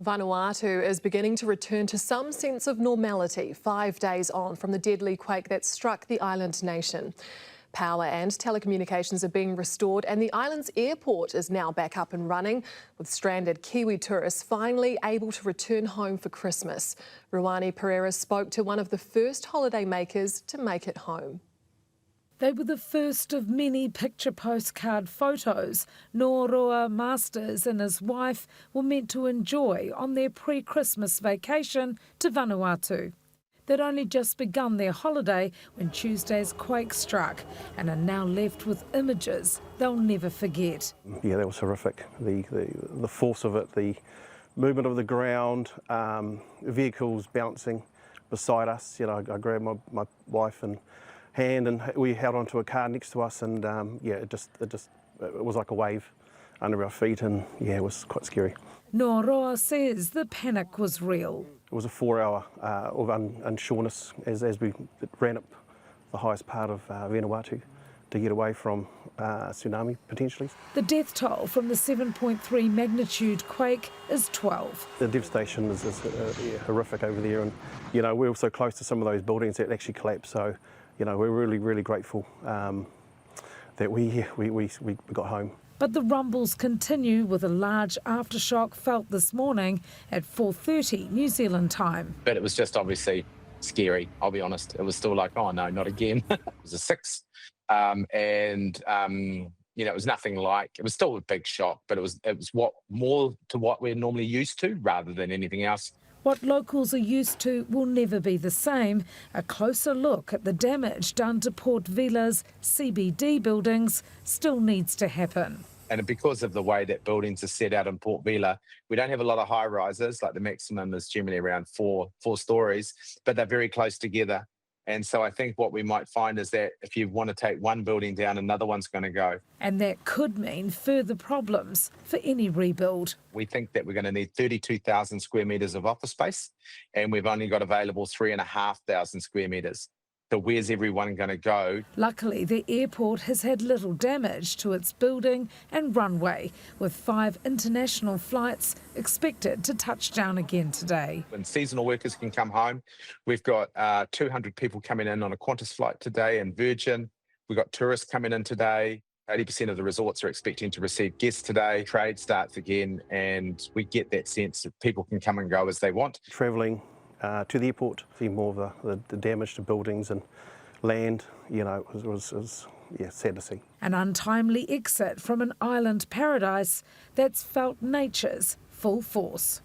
Vanuatu is beginning to return to some sense of normality 5 days on from the deadly quake that struck the island nation. Power and telecommunications are being restored and the island's airport is now back up and running, with stranded Kiwi tourists finally able to return home for Christmas. Ruani Pereira spoke to one of the first holiday makers to make it home. They were the first of many picture postcard photos Noroa Masters and his wife were meant to enjoy on their pre-Christmas vacation to Vanuatu. They'd only just begun their holiday when Tuesday's quake struck and are now left with images they'll never forget. Yeah, that was horrific. The force of it, the movement of the ground, vehicles bouncing beside us. You know, I grabbed my wife and hand and we held onto a car next to us, and yeah, it was like a wave under our feet, and yeah, it was quite scary. Noroa says the panic was real. It was a 4 hour of unsureness as we ran up the highest part of Vanuatu to get away from tsunami potentially. The death toll from the 7.3 magnitude quake is 12. The devastation is yeah, horrific over there, and you know, we're so close to some of those buildings that actually collapsed, so you know, we're really grateful that we got home. But the rumbles continue, with a large aftershock felt this morning at 4:30 New Zealand time. But it was just obviously scary, I'll be honest. It was still like, oh no, not again. It was a 6. You know, it was nothing like, it was still a big shock, but it was more to what we're normally used to rather than anything else. What locals are used to will never be the same. A closer look at the damage done to Port Vila's CBD buildings still needs to happen. And because of the way that buildings are set out in Port Vila, we don't have a lot of high rises. Like the maximum is generally around four stories, but they're very close together. And so I think what we might find is that if you want to take one building down, another one's going to go. And that could mean further problems for any rebuild. We think that we're going to need 32,000 square metres of office space, and we've only got available 3,500 square metres. So where's everyone going to go? Luckily, the airport has had little damage to its building and runway, with 5 international flights expected to touch down again today. When seasonal workers can come home, we've got 200 people coming in on a Qantas flight today in Virgin. We've got tourists coming in today. 80% of the resorts are expecting to receive guests today. Trade starts again, and we get that sense that people can come and go as they want. Travelling to the airport, see more of the damage to buildings and land, you know, it was yeah, sad to see. An untimely exit from an island paradise that's felt nature's full force.